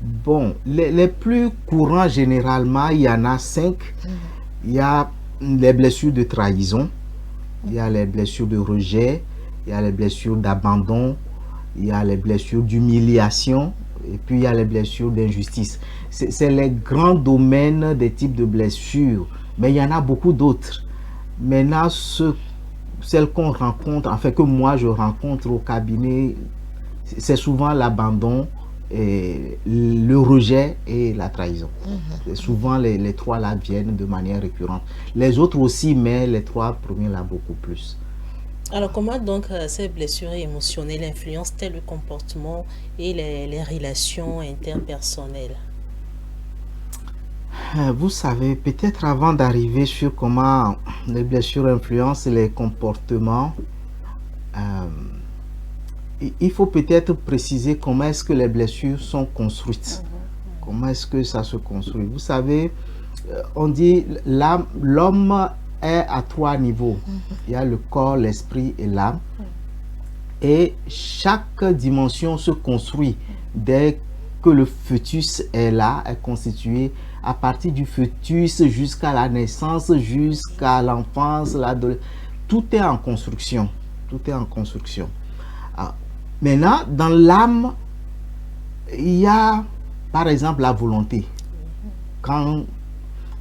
Bon, les plus courants, généralement, il y en a 5. Il y a les blessures de trahison, il y a les blessures de rejet, il y a les blessures d'abandon, il y a les blessures d'humiliation, et puis il y a les blessures d'injustice. C'est les grands domaines des types de blessures, mais il y en a beaucoup d'autres. Maintenant, celles qu'on rencontre, enfin que moi je rencontre au cabinet, c'est souvent l'abandon, le rejet et la trahison. Souvent les trois là viennent de manière récurrente. Les autres aussi, mais les trois premiers là beaucoup plus. Alors comment donc ces blessures émotionnelles influencent-elles le comportement et les relations interpersonnelles? Vous savez, peut-être avant d'arriver sur comment les blessures influencent les comportements, il faut peut-être préciser comment est-ce que les blessures sont construites. Comment est-ce que ça se construit? Vous savez, on dit l'homme est à 3 niveaux. Il y a le corps, l'esprit et l'âme. Et chaque dimension se construit dès que le fœtus est là, est constitué. À partir du fœtus jusqu'à la naissance, jusqu'à l'enfance, l'adolescence, tout est en construction. Tout est en construction. Maintenant, dans l'âme, il y a par exemple la volonté. Quand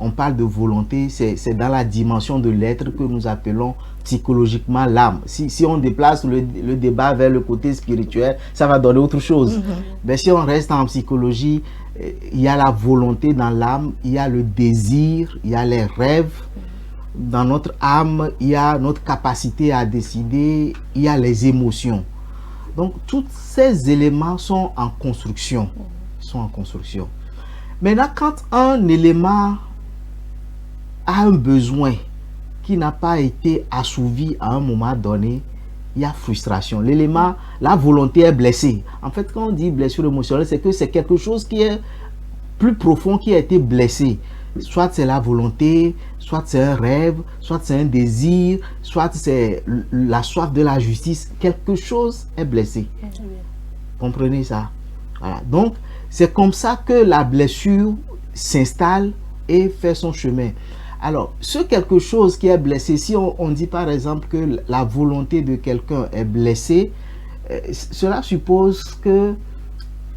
on parle de volonté, c'est dans la dimension de l'être que nous appelons psychologiquement l'âme. Si on déplace le débat vers le côté spirituel, ça va donner autre chose. Mais si on reste en psychologie, il y a la volonté dans l'âme, il y a le désir, il y a les rêves. Dans notre âme, il y a notre capacité à décider, il y a les émotions. Donc, tous ces éléments sont en construction. Maintenant, quand un élément a un besoin qui n'a pas été assouvi à un moment donné, il y a frustration. L'élément, la volonté est blessée. En fait, quand on dit blessure émotionnelle, c'est que c'est quelque chose qui est plus profond, qui a été blessé. Soit c'est la volonté, soit c'est un rêve, soit c'est un désir, soit c'est la soif de la justice. Quelque chose est blessé. Comprenez ça? Voilà. Donc, c'est comme ça que la blessure s'installe et fait son chemin. Alors, ce quelque chose qui est blessé, si on dit par exemple que la volonté de quelqu'un est blessée, cela suppose que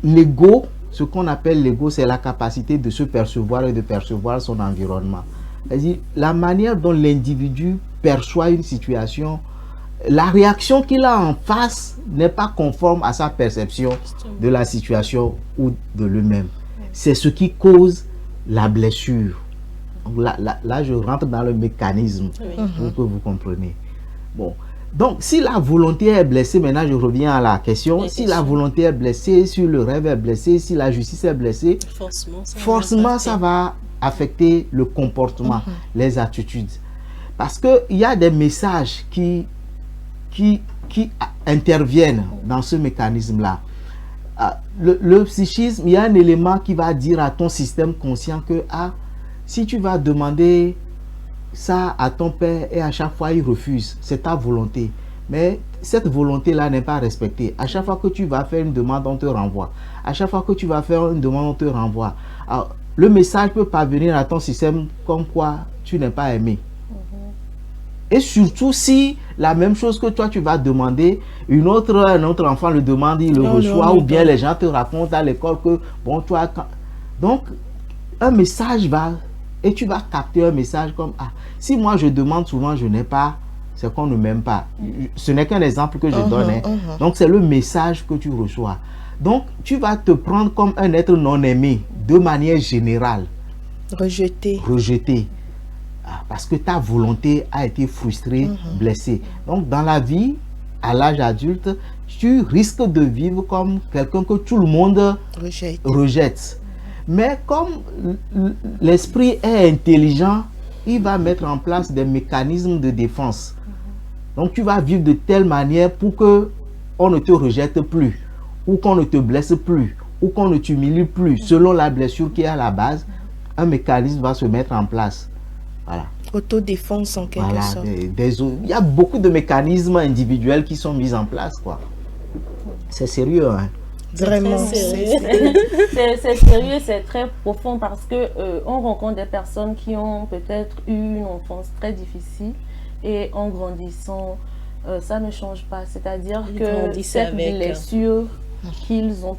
l'ego, ce qu'on appelle l'ego, c'est la capacité de se percevoir et de percevoir son environnement. C'est-à-dire, la manière dont l'individu perçoit une situation, la réaction qu'il a en face n'est pas conforme à sa perception de la situation ou de lui-même. C'est ce qui cause la blessure. Là, je rentre dans le mécanisme pour que vous compreniez. Bon. Donc, si la volonté est blessée, maintenant je reviens à la question, si la volonté est blessée, si le rêve est blessé, si la justice est blessée, forcément ça va affecter le comportement, les attitudes. Parce qu'il y a des messages qui interviennent dans ce mécanisme-là. Le psychisme, il y a un élément qui va dire à ton système conscient que si tu vas demander ça à ton père et à chaque fois il refuse, c'est ta volonté. Mais cette volonté-là n'est pas respectée. À chaque fois que tu vas faire une demande, on te renvoie. À chaque fois que tu vas faire une demande, on te renvoie. Alors, le message peut parvenir à ton système comme quoi tu n'es pas aimé. Et surtout si la même chose que toi tu vas demander, un autre enfant le demande, il le reçoit, ou bien les gens te racontent à l'école que bon, toi... Donc, un message va... Et tu vas capter un message comme si moi je demande souvent, je n'ai pas, c'est qu'on ne m'aime pas. Ce n'est qu'un exemple que je donne. Donc c'est le message que tu reçois. Donc, tu vas te prendre comme un être non aimé, de manière générale. Rejeté. Parce que ta volonté a été frustrée, blessée. Donc, dans la vie, à l'âge adulte, tu risques de vivre comme quelqu'un que tout le monde rejette. Mais comme l'esprit est intelligent, il va mettre en place des mécanismes de défense. Donc, tu vas vivre de telle manière pour que on ne te rejette plus, ou qu'on ne te blesse plus, ou qu'on ne t'humilie plus. Selon la blessure qui est à la base, un mécanisme va se mettre en place. Voilà. Autodéfense en quelque sorte. Il y a beaucoup de mécanismes individuels qui sont mis en place, quoi. C'est sérieux, hein. Vraiment. C'est sérieux, c'est très profond parce que on rencontre des personnes qui ont peut-être eu une enfance très difficile et en grandissant, ça ne change pas. C'est-à-dire que cette blessure qu'ils ont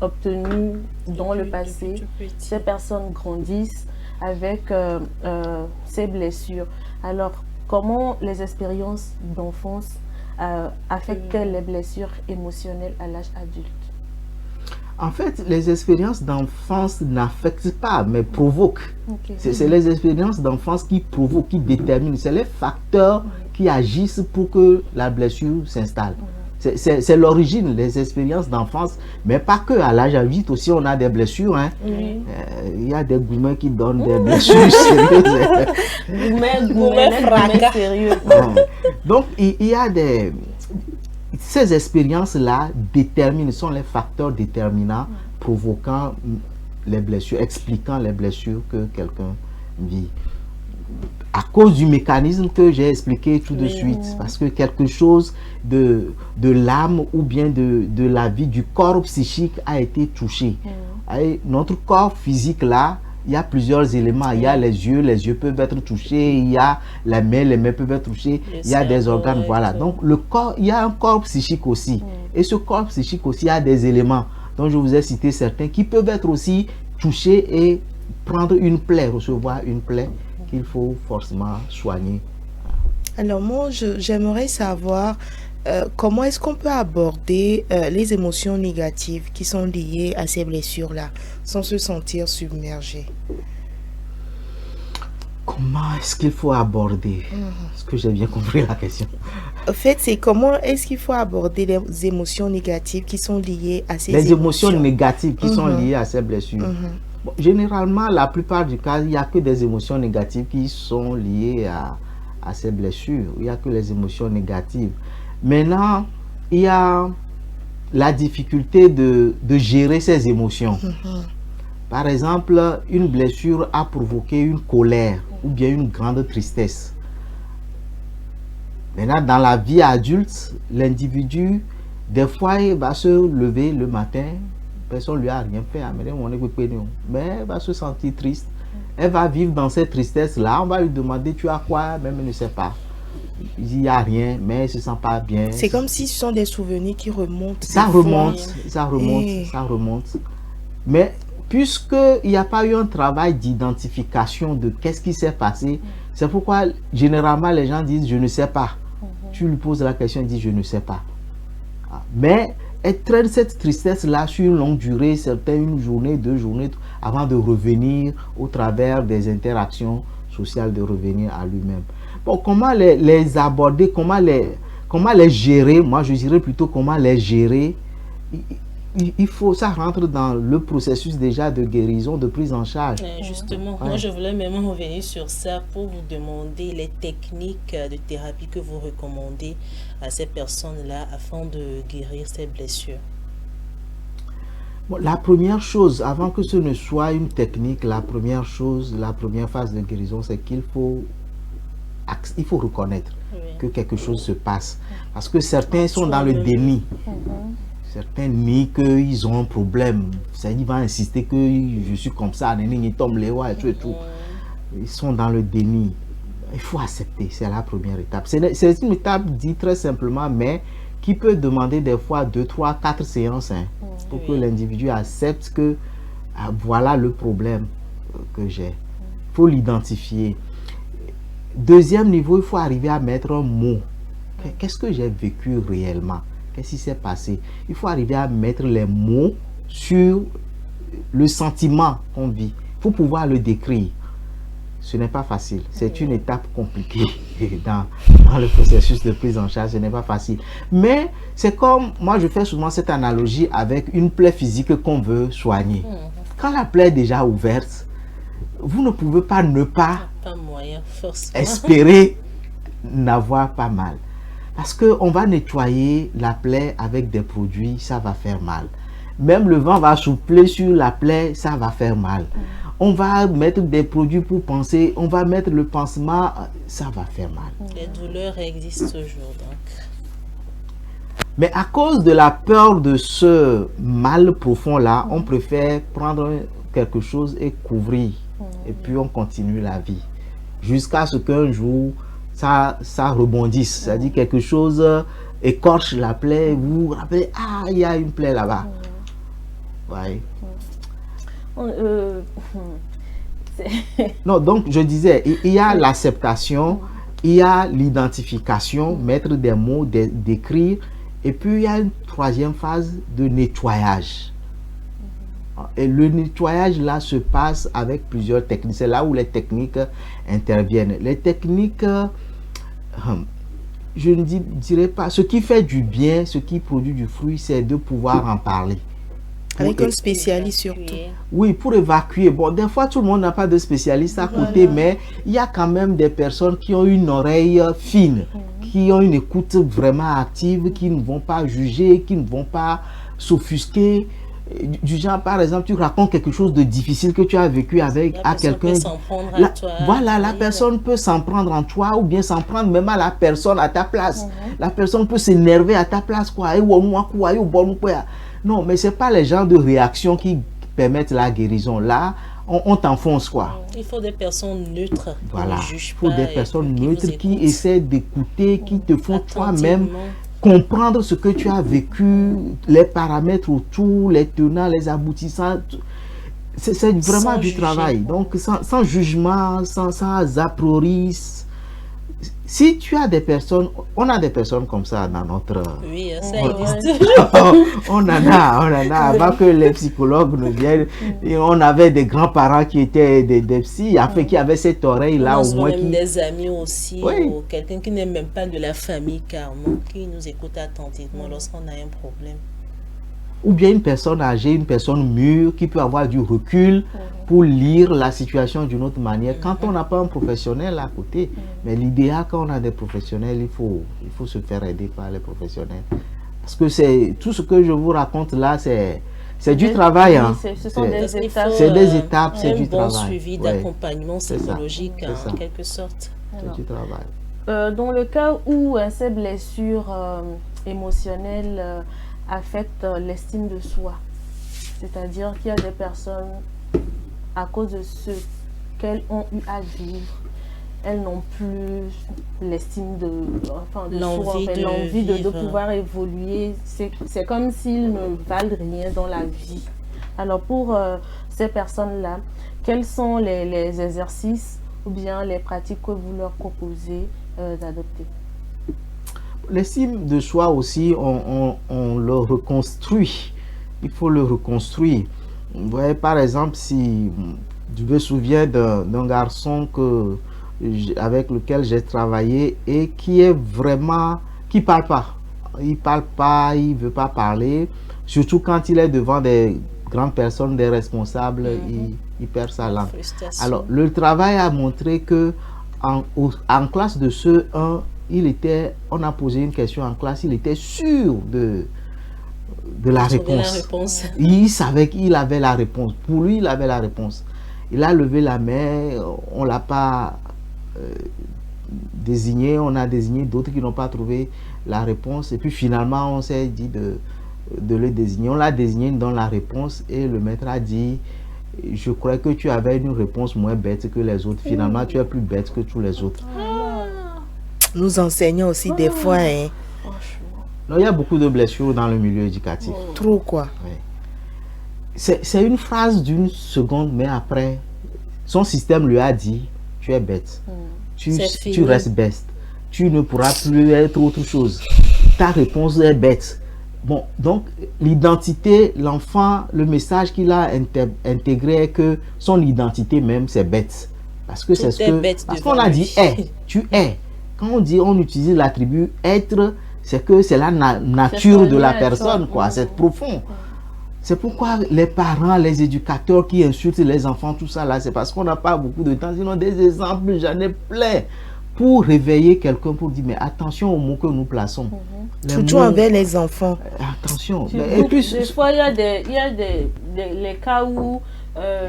obtenue dans le passé, ces personnes grandissent avec ces blessures. Alors, comment les expériences d'enfance affectent-elles les blessures émotionnelles à l'âge adulte? En fait, les expériences d'enfance n'affectent pas, mais provoquent. C'est les expériences d'enfance qui provoquent, qui déterminent. C'est les facteurs qui agissent pour que la blessure s'installe. C'est l'origine, les expériences d'enfance, mais pas que. À l'âge adulte aussi, on a des blessures. Hein. Il y a des gourmets qui donnent des blessures sérieuses. Gourmets sérieux. Donc, il y a des... Ces expériences-là sont les facteurs déterminants provoquant les blessures, expliquant les blessures que quelqu'un vit. À cause du mécanisme que j'ai expliqué tout de suite, parce que quelque chose de l'âme ou bien de la vie, du corps psychique a été touché. Et notre corps physique là, il y a plusieurs éléments. Il y a les yeux peuvent être touchés, il y a les mains peuvent être touchées, il y a des organes, voilà. Donc le corps, il y a un corps psychique aussi. Et ce corps psychique aussi a des éléments dont je vous ai cité certains qui peuvent être aussi touchés et prendre une plaie, recevoir une plaie qu'il faut forcément soigner. Alors moi, j'aimerais savoir comment est-ce qu'on peut aborder les émotions négatives qui sont liées à ces blessures-là, sans se sentir submergé. Comment est-ce qu'il faut aborder? Est-ce que j'ai bien compris la question? En fait, c'est comment est-ce qu'il faut aborder les émotions négatives qui sont liées à ces Les émotions négatives qui sont liées à ces blessures. Bon, généralement, la plupart du cas, il n'y a que des émotions négatives qui sont liées à ces blessures. Il n'y a que les émotions négatives. Maintenant, il y a la difficulté de gérer ces émotions. Par exemple, une blessure a provoqué une colère ou bien une grande tristesse. Maintenant, dans la vie adulte, l'individu, des fois, il va se lever le matin, personne ne lui a rien fait, mais elle va se sentir triste. Elle va vivre dans cette tristesse-là. On va lui demander, tu as quoi? Même elle ne sait pas. Il n'y a rien, mais elle ne se sent pas bien. C'est comme si ce sont des souvenirs qui remontent. Ça remonte. Mais puisqu'il n'y a pas eu un travail d'identification de qu'est-ce qui s'est passé, c'est pourquoi généralement les gens disent, je ne sais pas. Tu lui poses la question, il dit, je ne sais pas. Mais elle traîne cette tristesse-là sur une longue durée, certaines une journée, 2 journées, avant de revenir au travers des interactions sociales, de revenir à lui-même. Bon, comment les aborder, comment les gérer? Moi, je dirais plutôt comment les gérer. Il faut, ça rentre dans le processus déjà de guérison, de prise en charge. Justement, moi je voulais même revenir sur ça pour vous demander les techniques de thérapie que vous recommandez à ces personnes-là afin de guérir ces blessures. Bon, la première chose, avant que ce ne soit une technique, la première phase de guérison, c'est qu'il faut reconnaître que quelque chose se passe. Parce que certains sont dans le déni. Certains nient qu'ils ont un problème. Il va insister que je suis comme ça, il tombe les rois et tout. Ils sont dans le déni. Il faut accepter, c'est la première étape. C'est une étape dite très simplement, mais qui peut demander des fois 2, 3, 4 séances pour que l'individu accepte que voilà le problème que j'ai. Il faut l'identifier. Deuxième niveau, il faut arriver à mettre un mot. Qu'est-ce que j'ai vécu réellement? qu'est-ce qui s'est passé? Il faut arriver à mettre les mots sur le sentiment qu'on vit. Il faut pouvoir le décrire. Ce n'est pas facile. C'est une étape compliquée dans le processus de prise en charge. Ce n'est pas facile. Mais c'est comme, moi je fais souvent cette analogie avec une plaie physique qu'on veut soigner. Quand la plaie est déjà ouverte, vous ne pouvez pas ne pas espérer n'avoir pas mal. Parce qu'on va nettoyer la plaie avec des produits, ça va faire mal. Même le vent va souffler sur la plaie, ça va faire mal. On va mettre des produits pour panser, on va mettre le pansement, ça va faire mal. Les douleurs existent toujours donc. Mais à cause de la peur de ce mal profond-là, on préfère prendre quelque chose et couvrir. Et puis on continue la vie. Jusqu'à ce qu'un jour, ça rebondisse. C'est-à-dire quelque chose écorche la plaie, vous vous rappelez, ah, il y a une plaie là-bas. Ouais. Non, donc je disais, il y a l'acceptation, il y a l'identification, mettre des mots, décrire, et puis il y a une troisième phase de nettoyage. Et le nettoyage là se passe avec plusieurs techniques. C'est là où les techniques interviennent. Les techniques, je ne dirais pas, ce qui fait du bien, ce qui produit du fruit, c'est de pouvoir en parler. Avec un spécialiste surtout. Oui, pour évacuer. Bon, des fois, tout le monde n'a pas de spécialiste à côté, mais il y a quand même des personnes qui ont une oreille fine, qui ont une écoute vraiment active, qui ne vont pas juger, qui ne vont pas s'offusquer. Du genre, par exemple, tu racontes quelque chose de difficile que tu as vécu avec à quelqu'un. Voilà, la personne peut s'en prendre en toi ou bien s'en prendre même à la personne à ta place. La personne peut s'énerver à ta place, quoi. Non, mais ce n'est pas les genres de réactions qui permettent la guérison. Là, on t'enfonce, quoi. Il faut des personnes neutres. Voilà, il faut des personnes neutres qui essaient d'écouter, qui te font toi-même comprendre ce que tu as vécu, les paramètres autour, les tenants, les aboutissants. C'est vraiment du travail. Donc, sans jugement, sans a priori. Si tu as des personnes, on a des personnes comme ça dans notre... Oui, ça existe. on en a. Avant que les psychologues nous viennent, on avait des grands-parents qui étaient des psys, qui avaient cette oreille-là au moins. Même des amis aussi, ou quelqu'un qui n'est même pas de la famille carrément, qui nous écoute attentivement lorsqu'on a un problème. Ou bien une personne âgée, une personne mûre qui peut avoir du recul pour lire la situation d'une autre manière. Quand on n'a pas un professionnel à côté, mais l'idéal quand on a des professionnels, il faut se faire aider par les professionnels. Parce que c'est tout ce que je vous raconte là, c'est du travail. Ce sont des étapes. C'est des étapes, c'est du travail. Un bon suivi d'accompagnement psychologique en quelque sorte. C'est du travail. Dans le cas où ces blessures émotionnelles affectent l'estime de soi, c'est-à-dire qu'il y a des personnes, à cause de ce qu'elles ont eu à vivre, elles n'ont plus l'estime de l'envie de pouvoir évoluer. C'est comme s'ils ne valent rien dans la vie. Alors pour ces personnes-là, quels sont les exercices ou bien les pratiques que vous leur proposez d'adopter? L'estime de soi aussi, on le reconstruit. Il faut le reconstruire. Vous voyez, par exemple, si je me souviens d'un garçon avec lequel j'ai travaillé et qui est vraiment, qui parle pas. Il parle pas, il veut pas parler. Surtout quand il est devant des grandes personnes, des responsables, il perd sa langue. Alors, le travail a montré que en classe de CE1, on a posé une question en classe, il était sûr de la réponse. Il savait qu'il avait la réponse. Pour lui, il avait la réponse. Il a levé la main, on ne l'a pas désigné, on a désigné d'autres qui n'ont pas trouvé la réponse. Et puis finalement, on s'est dit de le désigner. On l'a désigné dans la réponse et le maître a dit, je crois que tu avais une réponse moins bête que les autres. Finalement, tu es plus bête que tous les autres. Nous enseignons aussi des fois. Hein. Non, il y a beaucoup de blessures dans le milieu éducatif. Trop quoi. Oui. C'est une phrase d'une seconde, mais après, son système lui a dit, tu es bête. Tu restes bête. Tu ne pourras plus être autre chose. Ta réponse est bête. Bon, donc l'identité, l'enfant, le message qu'il a intégré est que son identité même, c'est bête. Parce que c'est ce que... Parce qu'on a dit « est », tu es. Quand on utilise l'attribut « être », c'est que c'est la nature de la personne, quoi. C'est profond. C'est pourquoi les parents, les éducateurs qui insultent les enfants, tout ça là, c'est parce qu'on n'a pas beaucoup de temps. Sinon, des exemples, j'en ai plein. Pour réveiller quelqu'un, pour dire, mais attention aux mots que nous plaçons. Surtout envers les enfants. Attention. Et puis, des fois, il y a les cas où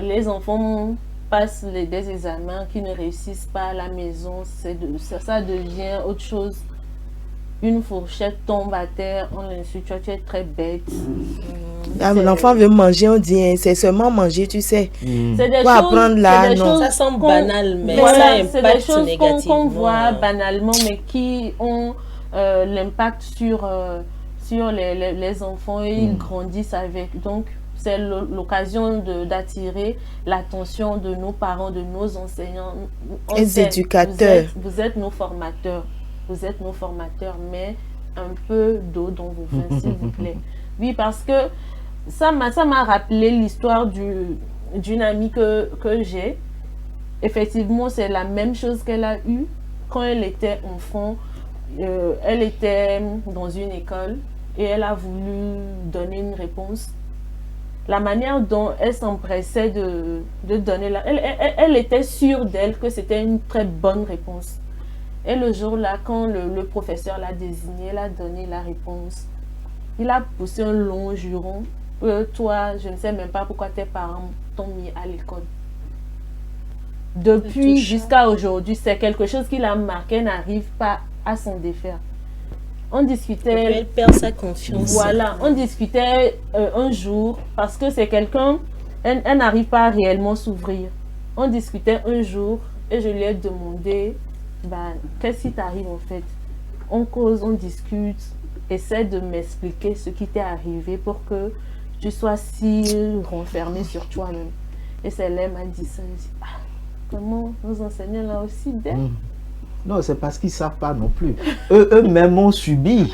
les enfants passent des examens qui ne réussissent pas à la maison. Ça devient autre chose. Une fourchette tombe à terre, on l'insulte, tu es très bête. L'enfant veut manger, on dit, c'est seulement manger, tu sais. C'est des choses, apprendre là, non. Ça semble banal, mais voilà, ça impacte c'est des choses qu'on voit négativement. banalement, mais qui ont l'impact sur les enfants et ils grandissent avec. Donc, c'est l'occasion d'attirer l'attention de nos parents, de nos enseignants. Les éducateurs. Vous êtes nos formateurs. Vous êtes nos formateurs, mais un peu d'eau dans vos vins, s'il vous plaît. Oui, parce que ça m'a rappelé l'histoire d'une amie que j'ai. Effectivement, c'est la même chose qu'elle a eue quand elle était enfant. Elle était dans une école et elle a voulu donner une réponse. La manière dont elle s'empressait de donner elle était sûre d'elle que c'était une très bonne réponse. Et le jour-là, quand le professeur l'a désigné, elle a donné la réponse. Il a poussé un long juron. Toi, je ne sais même pas pourquoi tes parents t'ont mis à l'école. Depuis jusqu'à aujourd'hui, c'est quelque chose qui l'a marqué, elle n'arrive pas à s'en défaire. On discutait... Elle perd sa confiance. Voilà, on discutait un jour, parce que c'est quelqu'un, elle n'arrive pas à réellement s'ouvrir. On discutait un jour et je lui ai demandé... qu'est-ce qui t'arrive en fait? On cause, on discute, essaie de m'expliquer ce qui t'est arrivé pour que tu sois si renfermé sur toi-même. Et c'est là, elle m'a dit ça. Je dis, comment nos enseignants là aussi bêtes? Non, c'est parce qu'ils ne savent pas non plus. Eux-mêmes ont subi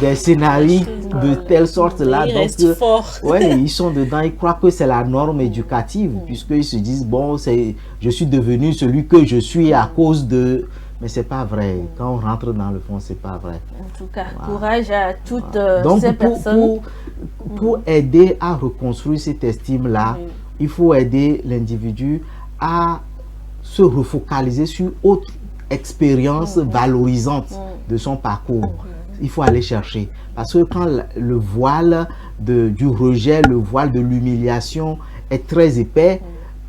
des scénarios de telle sorte là. Ils restent forts. Ouais, ils sont dedans, ils croient que c'est la norme éducative, puisqu'ils se disent, bon, je suis devenu celui que je suis à cause de... Mais c'est pas vrai. Quand on rentre dans le fond, c'est pas vrai. En tout cas, courage à toutes ces Donc, personnes. Pour aider à reconstruire cette estime-là, il faut aider l'individu à se refocaliser sur autre expérience valorisante de son parcours. Il faut aller chercher. Parce que quand le voile du rejet, le voile de l'humiliation est très épais,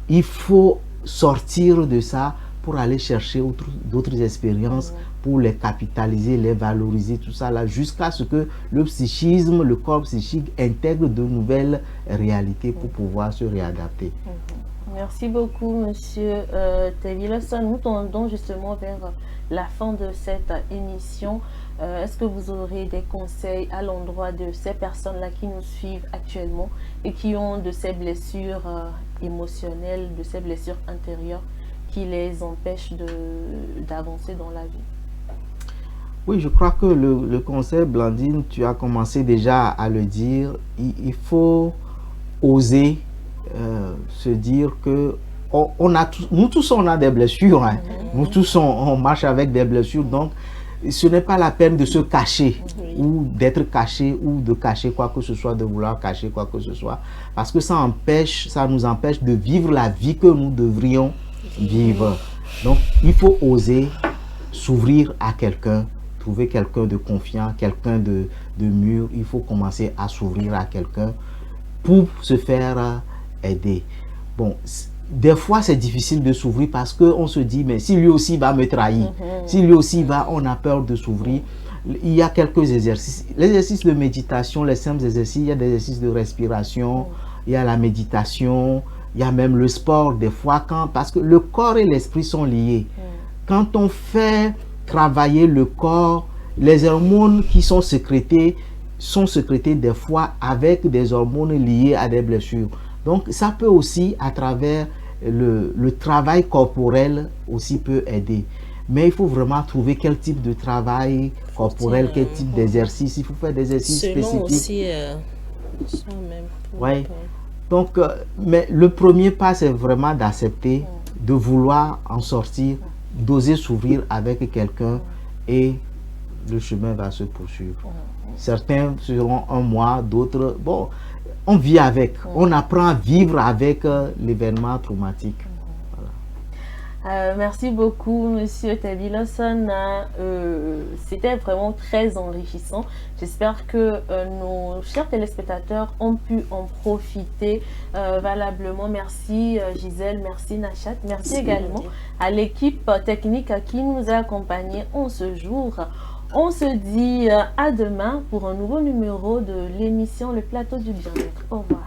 il faut sortir de ça pour aller chercher d'autres expériences, pour les capitaliser, les valoriser, tout ça là, jusqu'à ce que le psychisme, le corps psychique intègre de nouvelles réalités pour pouvoir se réadapter. Merci beaucoup, Monsieur Tevilson. Nous tendons justement vers la fin de cette émission. Est-ce que vous aurez des conseils à l'endroit de ces personnes-là qui nous suivent actuellement et qui ont de ces blessures émotionnelles, de ces blessures intérieures qui les empêchent d'avancer dans la vie? Oui, je crois que le conseil, Blandine, tu as commencé déjà à le dire, il faut oser se dire que nous tous on a des blessures, hein. Nous tous on marche avec des blessures, donc ce n'est pas la peine de se cacher ou d'être caché ou de cacher quoi que ce soit, de vouloir cacher quoi que ce soit, parce que ça nous empêche de vivre la vie que nous devrions vivre. Donc il faut oser s'ouvrir à quelqu'un, trouver quelqu'un de confiant, quelqu'un de mûr. Il faut commencer à s'ouvrir à quelqu'un pour se faire aider. Bon, des fois c'est difficile de s'ouvrir parce qu'on se dit, mais si lui aussi va me trahir, si lui aussi va, on a peur de s'ouvrir. Il y a quelques exercices, l'exercice de méditation, les simples exercices, il y a des exercices de respiration, il y a la méditation, il y a même le sport des fois, parce que le corps et l'esprit sont liés. Quand on fait travailler le corps, les hormones qui sont sécrétées des fois avec des hormones liées à des blessures. Donc ça peut aussi, à travers le travail corporel, aussi peut aider. mais il faut vraiment trouver quel type de travail corporel, quel type d'exercice. Il faut faire des exercices spécifiques. Aussi, ouais. Donc, mais le premier pas, c'est vraiment d'accepter, de vouloir en sortir, d'oser s'ouvrir avec quelqu'un et le chemin va se poursuivre. Certains seront un mois, d'autres, bon, on vit avec, on apprend à vivre avec l'événement traumatique. Merci beaucoup, Monsieur Tabi Lawson. C'était vraiment très enrichissant. J'espère que nos chers téléspectateurs ont pu en profiter valablement. Merci Gisèle, merci Nachat, merci également à l'équipe technique qui nous a accompagnés en ce jour. On se dit à demain pour un nouveau numéro de l'émission Le Plateau du Bien-être. Au revoir.